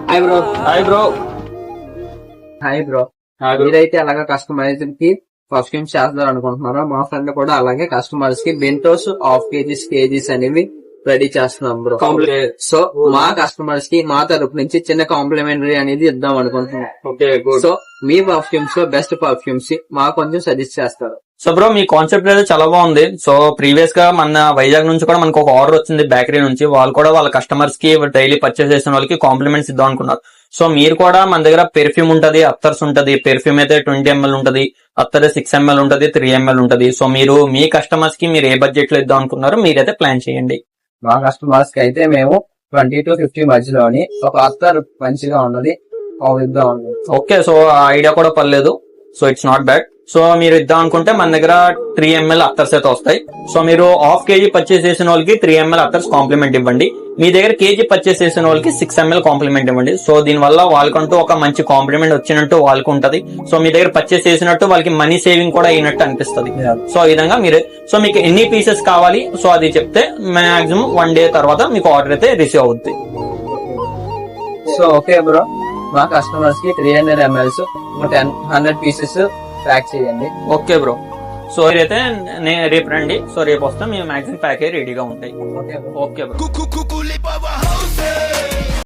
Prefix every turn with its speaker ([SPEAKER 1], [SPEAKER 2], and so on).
[SPEAKER 1] Hi bro.
[SPEAKER 2] Hi bro.
[SPEAKER 1] Hi bro. మీరైతే అలాగా customise కి పర్ఫ్యూమ్స్ చేద్దాం అనుకుంటున్నారా? మా ఫ్రెండ్ కూడా అలాగే కస్టమర్స్ కి బెంటోస్ హాఫ్ కేజీస్ అనేవి రెడీ చేస్తున్నాం బ్రో. సో మా కస్టమర్స్ కి మా తరపు నుంచి చిన్న కాంప్లిమెంటరీ అనేది ఇద్దాం అనుకుంటున్నాం. సో మీ పర్ఫ్యూమ్స్ లో బెస్ట్ పర్ఫ్యూమ్స్ మాకు కొంచెం సజెస్ట్ చేస్తారు.
[SPEAKER 2] సో బ్రో, మీ కాన్సెప్ట్ అయితే చాలా బాగుంది. సో ప్రీవియస్ గా మన వైజాగ్ నుంచి కూడా మనకు ఒక ఆర్డర్ వచ్చింది బేకరీ నుంచి. వాళ్ళు కూడా వాళ్ళ కస్టమర్స్ కి డైలీ పర్చేస్ చేసిన వాళ్ళకి కాంప్లిమెంట్స్ ఇద్దాం అనుకున్నారు. సో మీరు కూడా మన దగ్గర పెర్ఫ్యూమ్ ఉంటది, అత్తర్స్ ఉంటది. పెర్ఫ్యూమ్ అయితే 20 ml ఉంటది, అత్తర్ 6 ml ఉంటది, 3 ml ఉంటది. సో మీరు మీ కస్టమర్స్ కి మీరు ఏ బడ్జెట్ లో ఇద్దాం అనుకున్నారో మీరైతే ప్లాన్ చేయండి.
[SPEAKER 1] మా కస్టమర్స్ కి అయితే మేము 20 to 50 మధ్యలోని ఒక అత్తర్ మంచిగా ఉన్నది ఇద్దాం అనుకుంటున్నాం.
[SPEAKER 2] ఓకే, సో ఆ ఐడియా కూడా పర్లేదు. So it's not bad. So మీరు ఇద్దాం అనుకుంటే మన దగ్గర 3 ml అత్తర్స్ అయితే వస్తాయి. సో మీరు హాఫ్ కేజీ పర్చేస్ చేసిన వాళ్ళకి 3 ml అత్తర్స్ కాంప్లిమెంట్ ఇవ్వండి. మీ దగ్గర కేజీ పర్చేస్ చేసిన వాళ్ళకి 6 ml కాంప్లిమెంట్ ఇవ్వండి. సో దీని వల్ల వాళ్ళకంటూ ఒక మంచి కాంప్లిమెంట్ వచ్చినట్టు వాళ్ళకు ఉంటది. సో మీ దగ్గర పర్చేస్ చేసినట్టు వాళ్ళకి మనీ సేవింగ్ కూడా అయినట్టు అనిపిస్తుంది. సో ఈ విధంగా మీరు సో మీకు ఎన్ని పీసెస్ కావాలి సో అది చెప్తే మాక్సిమం 1 day తర్వాత మీకు ఆర్డర్ అయితే రిసీవ్ అవుతుంది.
[SPEAKER 1] సో ఓకే బ్రో, మా కస్టమర్స్ కి 300 ml 100 పీసెస్ ప్యాక్ చేయండి.
[SPEAKER 2] Okay bro. సో మీరైతే రేపు రండి. సో రేపు వస్తే మేము మాక్సిమం ప్యాక్ అయ్యి రెడీగా ఉంటాయి. Okay bro.